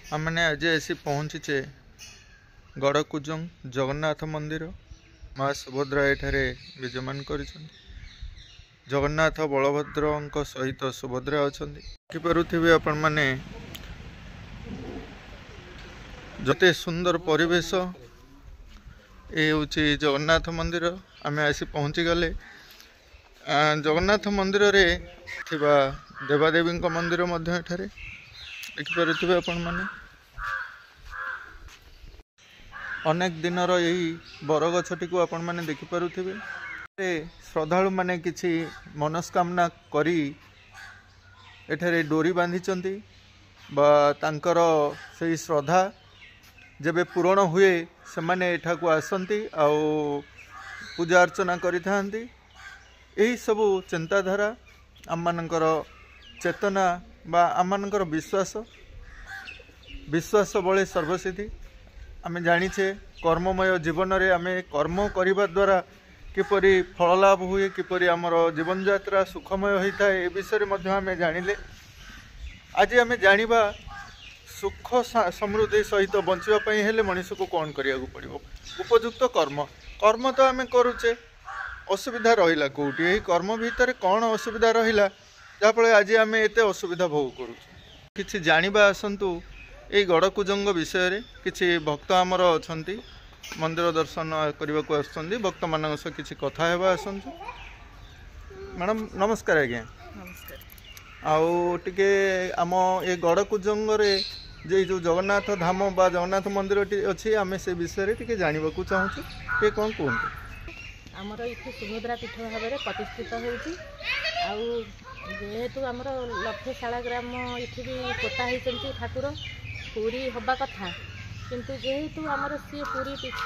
आमने आज आसी पहुँचे गड़कुजंग जगन्नाथ मंदिर। माँ सुभद्रा एठारे विजयमान कर जगन्नाथ बलभद्र सहित सुभद्रा अच्छा देखिपे आपण मैंने जते सुंदर परिवेश ये हूँ जगन्नाथ मंदिर। आम आसी पहुँची गले जगन्नाथ मंदिर रे थिबा देवादेवी मंदिर एठारे देखिपे आपण मैंने अनेक दिनर यही बरगछटी को आपण मैंने देखिपे श्रद्धालु माने किछि मनस्कामना करी एठारे डोरी बांधिचंती बा तांकर से श्रद्धा जेबे पूरण हुए से माने एठा को आसंती आउ पूजा अर्चना करि थांती। यही सबु चिंताधारा आम मानकर चेतना बा आम मानकर विश्वास बळे सर्वसिद्धि। आमे जानिछे कर्ममय जीवन रे आमे कर्म करिबा द्वारा किपरि फल लाभ हुए, किपरि आमर जीवन यात्रा सुखमय होता है, ए विषय मध्ये आमे जानिले। आज आमे जानिबा सुख समृद्धि सहित बंचिबा पई हेले मनुष्य को कौन करिया पड़िबो। उपयुक्त कर्म कर्म तो आमे करूचे, असुविधा रहिला कोउटी एही कर्म भीतर कौन असुविधा रहिला जाफळे आज आमे एते असुविधा भोग करूचे। किछि जानिबा आसंतु एई गड़कुजंग विषय रे किछि भक्त आमर अछंती मंदिर दर्शन करने को आसुँच भक्त मान किसी कथा हेबा आसंतु। मैडम नमस्कार। आज्ञा नमस्कार। आउ टिके आम ए गड़कुजंग रे जे जो जगन्नाथ धाम बा जगन्नाथ मंदिर अच्छी आम से विषय टिके जानवा चाहूँ ये कौन कहते। आमर ये सुभद्रा पीठ भाव में प्रतिष्ठित होहेतु आमर लक्षशाला ग्राम ये भी पोता होती ठाकुर पूरी हवा कथा किंतु जेहेतु आमर सी पूरी पीठ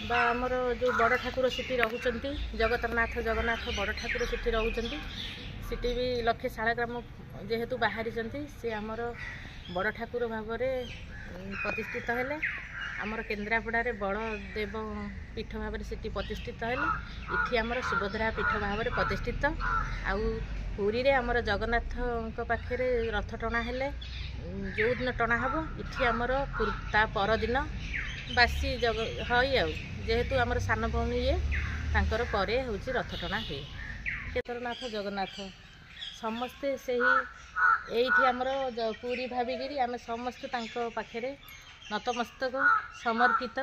बा आमर जो बड़ ठाकुर सीटी रहउचंती जगतरनाथ जगन्नाथ बड़ ठाकुर सीटी रहउचंती सीटी भी लक्षशाला ग्राम जेहेतु बाहरी सी आमर बड़ ठाकुर भाव में प्रतिष्ठित हेले। आमर केन्द्रापड़ा रे बड़ देव पीठ भाव में सीटी प्रतिष्ठित हेले। इठी आमर सुभद्रा पीठ भाव में प्रतिष्ठित आउ पुरी रे आमर जगन्नाथ पाखे रथ टଣା हेले जो दिन टଣା हम इठी आमर ता पर दिन बासी जग हई आउ जेहेतु आमर सान भौणी ये तांकर परे होची रथ टଣା हुए। केदारनाथ जगन्नाथ समस्ते से ही आमर पूरी भाविकी आम समस्ते तांको पाखे नतमस्तक समर्पित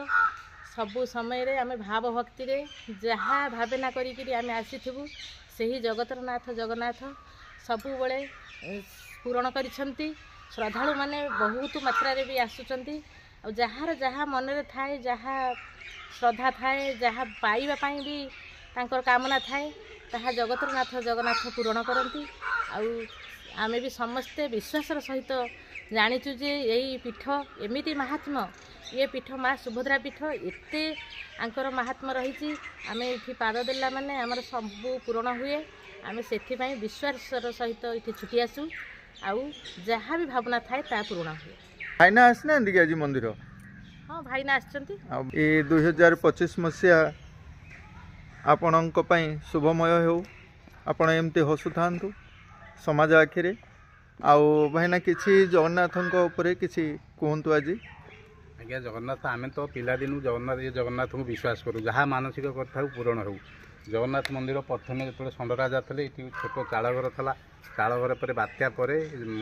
सबु समय रे आम भाव भक्ति रे जहाँ भावना करी आम आसीथिबु सही जगतरनाथ जगन्नाथ सबु बळे पूरण करिसंती। श्रद्धालु माने बहुत मात्रा रे भी आसुचंती और जहाँ जहाँ मन रे थाए जहाँ श्रद्धा थाए जहाँ पाइबा पाई भी तांकर कामना थाए ताहा जगतरनाथ जगन्नाथ पूरण करती। आमे भी समस्ते विश्वासर सहित जानिचु जे यही पीठ एमिति महात्मा ये पीठ माँ सुभद्रा पीठ एते आंकर महात्मा रही आमे ये पाद देला माने आमर सबू पूरण हुए। आमे सेथिपाई विश्वासर सहित ये छुटी आसू आउ जहाँ भी भावना थाए ता पूर्ण हुए। भाईना आसना आज मंदिर। हाँ भाईना आछंती। ए 2025 मसीहा आपणक पई शुभमय हो। आपण एमती हसु थांतु समाज आखिरे। आउ भाईना किछि जगन्नाथंक उपरे किछि कहंतु आज। आज्ञा जगन्नाथ आमे तो पिला दिनु जगन्नाथ को विश्वास करूँ जहाँ मानसिक कथा पूरण हो। जगन्नाथ मंदिर प्रथम जो षंडराजा थे ये छोट चालघर था चालघर पर बात्या पर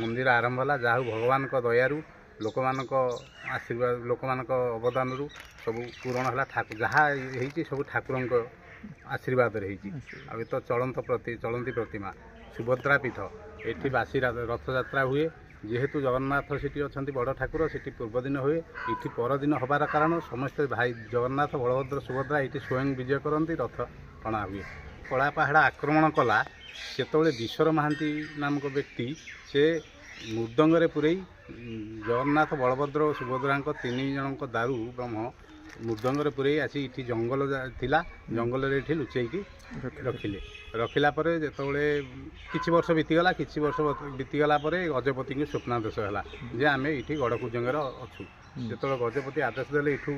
मंदिर आरंभ है जहाँ भगवान दयारू लोक आशीर्वाद लोक अवदान सब पूरण है जहाँ हो सब ठाकुर आशीर्वाद रही तो चलती प्रतिमा सुभद्रा पीठ ये बासी रथ यात्रा हुए जेहेतु जगन्नाथ सीटी अच्छा बड़ ठाकुर सीटी पूर्वदिन हुए इटी परदिन हबार कारण समस्ते भाई जगन्नाथ बलभद्र सुभद्रा ये स्वयं विजय करती रथ टଣା हुए। कलापाहाड़ आक्रमण कला सेतबे विश्वर महांती नामक व्यक्ति से मृदंगरे पुरई जगन्नाथ बलभद्र और सुभद्रा तीन जन दारू ब्रह्म मृदंगरे पुरई आसी इटी जंगल थिला जंगल ये लुचेकी रखिले रखिला जिते किछि वर्ष बीतीगला बीतीगला गजपति को स्वप्नादेश है जे आम ये गड़कुजंगर अच्छु जो गजपति आदेश देले इठू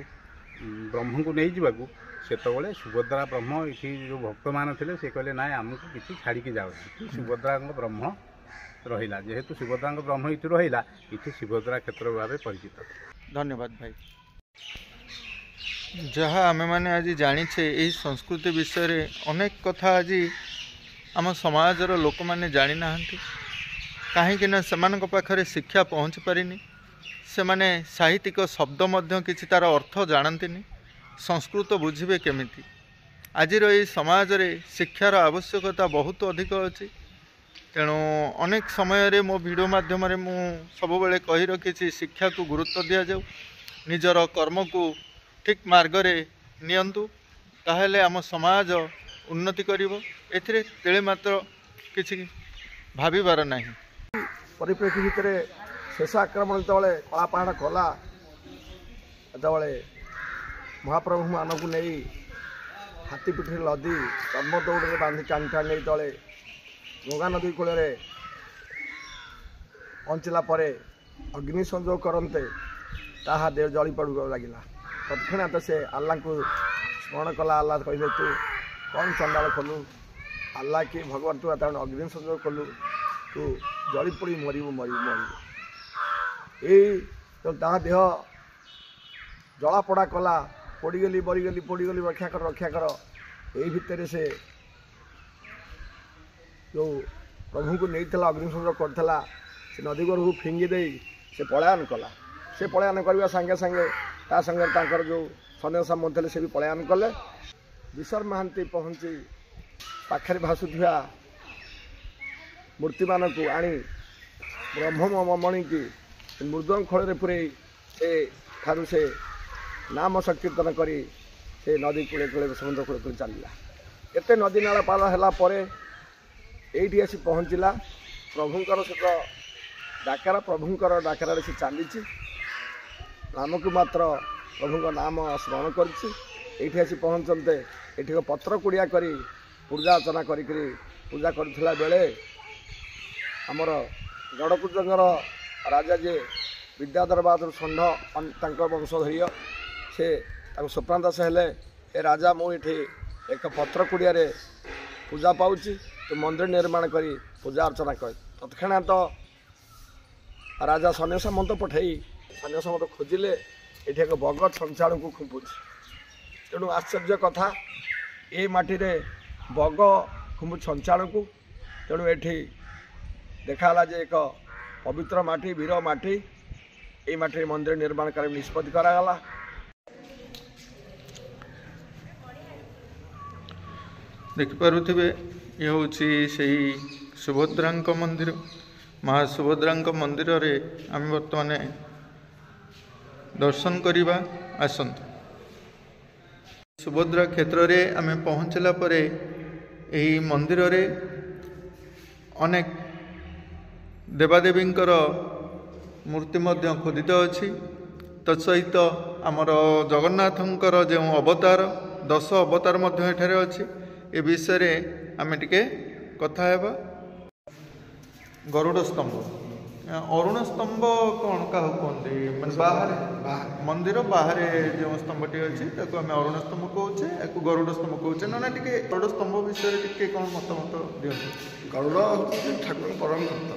ब्रह्म को नहीं जावाकू सेतबे सुभद्रा ब्रह्म ये जो भक्त मान थे से कहले ना आमको किसी छाड़ी जाओ सुभद्रा ब्रह्म रहिला जेहेतु सुभद्रा ब्रह्म इति रहिला इति सुभद्रा क्षेत्र भाव परिचित। धन्यवाद भाई। जहाँ आमे माने आज जानिछे एही संस्कृति विषय रे अनेक कथा आज आम समाजर लोक मैंने जानी नाहंती कहीं ना सेमानक पाखरे शिक्षा पहुँच पारिनी से माने साहित्यिक शब्द मध्य किछि तार अर्थ जानतीनी संस्कृत बुझिबे केमिति। आजिर ये समाज रे शिक्षार आवश्यकता बहुत अधिक अच्छी तेणु अनेक समय रे मो वीडियो माध्यम रे मु सब बेले कही रखी शिक्षा को गुरुत्व दिया जाऊ निजर कर्म को ठीक मार्ग रे नियंतु ताहेले आम समाज उन्नति करिवो एथिरे तेळे मात्र किछि भाबिबार नाही। परिप्रेक्षी भितर शेष आक्रमण जो कलापाहाड़ कला जो महाप्रभु मान को नहीं हाथीपिठी लदी कर्मदौड़ बांधि टाणी टाणी तले गंगा नदी कूल पहुँचला अग्नि संजोग करते ताहा देह जली पड़ लगिला तत्क्षणात से अल्लाह को स्मरण कला। अल्लाह कहले तू कौन चंडाल कलु अल्लाह कि भगवान तू अग्नि संजोग कलु तू जली पड़ी मरबू मरबू मरबू ये देह जलापड़ा कला पड़गली बरीगली पड़गली रक्षा कर यही भितर से जो प्रभु को नहीं अग्नि संजोग करता से नदी गोर को फिंगी दे से पलायन कला से पलायन करने सांगे सांगे ता संगे तांकर जो सन्यास मध्य से भी पलायन कले। विशर महांती पहुँची पाखरे भासुवा मूर्ति मान को आनी ब्रह्म मणि की मृदंग खोल पूरे से ठारू से नाम संकीर्तन करी से नदी कूले कूले समुद्र कूले कूले चलला एत नदी नाला पार है ये आसी पहुँचला प्रभुंकर सहित डाकरा प्रभुंकर डाकरा से चली नाम को मात्र प्रभु नाम स्मरण कर आसी पहुँचते ये पत्र कुड़िया करी पूजा अर्चना करी पूजा करथिला बेले आमर गड़कुजंगर राजा जे विद्याधर बहादुर षण्ढ वंशधर से स्वप्न दास हेले ए राजा मुझे एक पत्र कुड़िया पूजा पाऊँची तो मंदिर निर्माण करी पूजा अर्चना कर तत्क्षणात राजा सन्यास मत पठे सन्यास मत खोजिले ये एक बग छंचाणु को खुंबुची तेणु आश्चर्य कथा ये माटी रे बग खुंबु छंचाणु को तेणु ये देखाला जे एक पवित्र माटी वीर माटी ये माटी मंदिर निर्माण कर निष्पत्ति करागला। देखिपे ये हूँ से सुभद्रा मंदिर महासुभद्रा मंदिर रे आम बर्तमान दर्शन करवा आसंतु। सुभद्रा क्षेत्र रे आम पहुँचला परे यही मंदिर रे अनेक देवादेवींकर मूर्ति मध्य खोदित अच्छी तत्सहित आमर जगन्नाथंकर जो अवतार 10 अवतार मध्य एठारे अच्छी ए विषय रे आमे टिके कथा हेबा। गरुड़ स्तंभ अरुण स्तंभ कौन क्या कहते मैंने बाहर मंदिर बाहर जो स्तंभटी अच्छी आम अरुण स्तंभ कहे या गरुड़ स्तंभ कहे ना टी गरुड़ स्तंभ विषय टी कौन मतामत दिखते। गरुड़ ठाकुर परम भक्त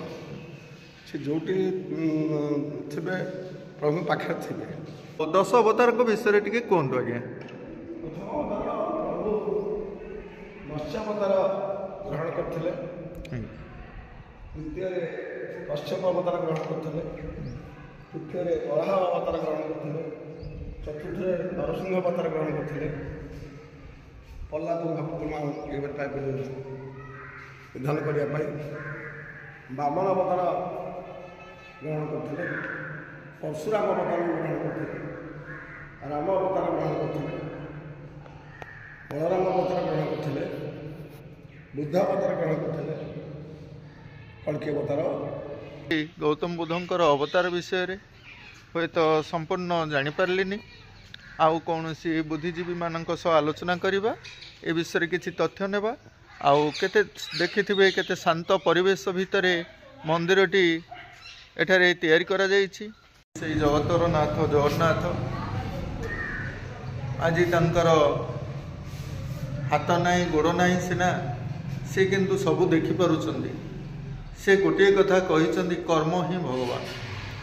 से जो थे प्रभु पाखे थे 10 अवतार विषय टी कहतु आज्ञा। मत्स्यावतार ग्रहण करते द्वितीय कश्यप अवतार ग्रहण करते तृतीय वराह अवतार ग्रहण करते चतुर्थ नरसिंह अवतार ग्रहण करते प्रहलाद निधन करने बामन अवतार ग्रहण करते परशुराम अवतार ग्रहण करते राम अवतार ग्रहण करते बलराम अवतार ग्रहण करते बुद्ध अवतार ग्रहण करते कल्कि अवतार। गौतम बुद्धंकर अवतार विषय रे हुए तो संपूर्ण जानीपारे आउ कौन सी बुद्धिजीवी मानक सह आलोचना करवा ए विषय किसी तथ्य नेबा आउ केते देखिथिबे केते शांत परिवेश भितर मंदिरटी एठारे तैयारी करा जायछि। से जगतर नाथ जगन्नाथ आज तंकर हाथ नाई गोड़ नाई सिना से किंतु सबू देखिपारुचंदी से गोटे कथा कही कर्म ही भगवान।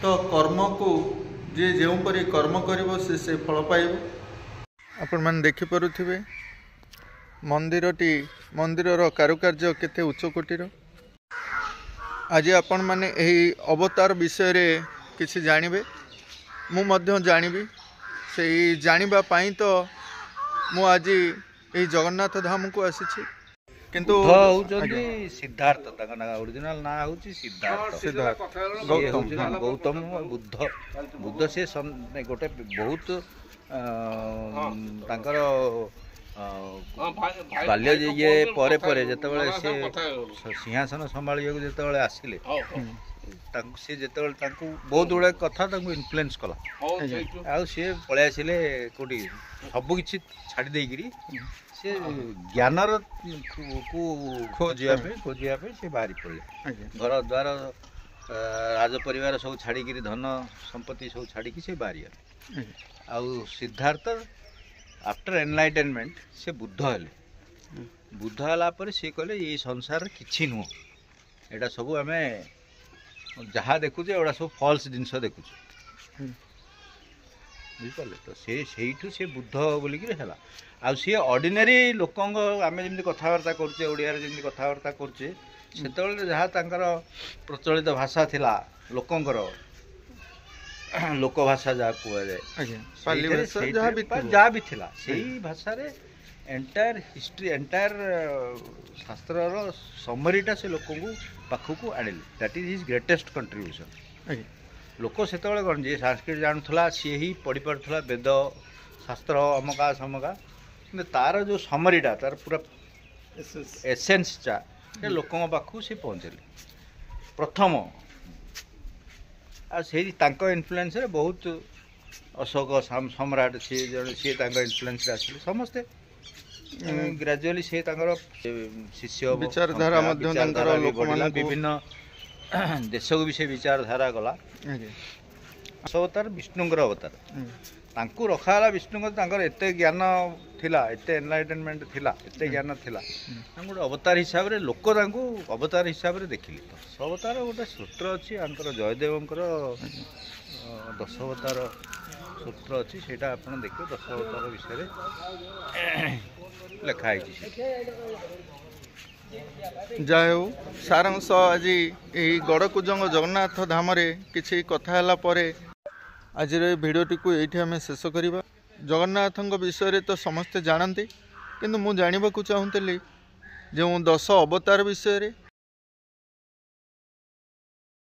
तो कर्म को जे जोपरी कर्म करिवो से फल पाइब। आपण मैंने देखिपे मंदिर कारुकार्य केते उच्च कोटीर। आज आपण मैंने यही अवतार विषय रे किसी जानिबे, मु मध्य जानिबी। से जानिबा पाई तो मु आज यही जगन्नाथ धाम को आसी। किंतु सिद्धार्थ ओरिजिनल ना हूँ सिद्धार्थ गौतम बुद्ध से गोटे बहुत तांकर बाल्य ये परे परे जितेबाला से सिंहासन संभाल जिते आसिले से जिते बहुत गुड़ा कथा इन्फ्लुएंस कला आ सी पलि आसिले कौटी सबकि छाड़ी देकरी से ज्ञानर को खोजापे से बाहरी पड़े घर द्वार राज परिवार सब छाड़ी धन संपत्ति सब छाड़ी से बाहरी आउ सिद्धार्थ आफ्टर एनलाइटेनमेंट से बुद्ध है सी कहले ये संसार किछि नुह एटा सब आम जहाँ देखुचे एटा सब फॉल्स जिनस देखुचे बुझिपारे। तो से बुद्ध बोलिकी है आउ सी ऑर्डिनरी लोक आम जमी कथबार्ता करुचे ओडिया जमी कथबार्ता करुचे से जहाँ प्रचलित भाषा थिला लोकंकर लोक भाषा जहाँ कहुए जहाँ भी थिला सही भाषा रे एंटायर हिस्ट्री एंटायर शास्त्र समरीटा से लोक पाखक आनिले। That is his greatest contribution. लोक से कौन जी संस्कृत जानूला सी ही पढ़ी पार्ला वेद शास्त्र अमका समका कि तार जो समरीटा तार पूरा एसेन्सटा लोक पाखक से पहुँचले प्रथम इन्फ्लुएंस रे बहुत अशोक सम्राट सी इन्फ्लुएंस आसिले समस्ते ग्रेजुअली से शिष्य विचारधारा विभिन्न देश को भी से विचारधारा गला। अवतार विष्णुंकर अवतार तांकु रखाला विष्णु एते ज्ञान थिला एते एनलाइटेनमेंट थिला एते ज्ञान थिला गोटे अवतार हिसाब रे लोक अवतार हिसाब रे देखिले। तो अवतार गोटे सूत्र अच्छी आंकर जयदेवंकर 10 अवतार सूत्र अच्छी सेटा आपण देखिए 10 अवतार विषय लिखाई। जय हो सारांश आज यही गड़कुजंग जगन्नाथ धाम किसी कथा आज भिडटी को ये आम शेष करवा। जगन्नाथ विषय तो समस्ते जानते किंतु मु जानिबा को चाहूली जो 10 अवतार विषय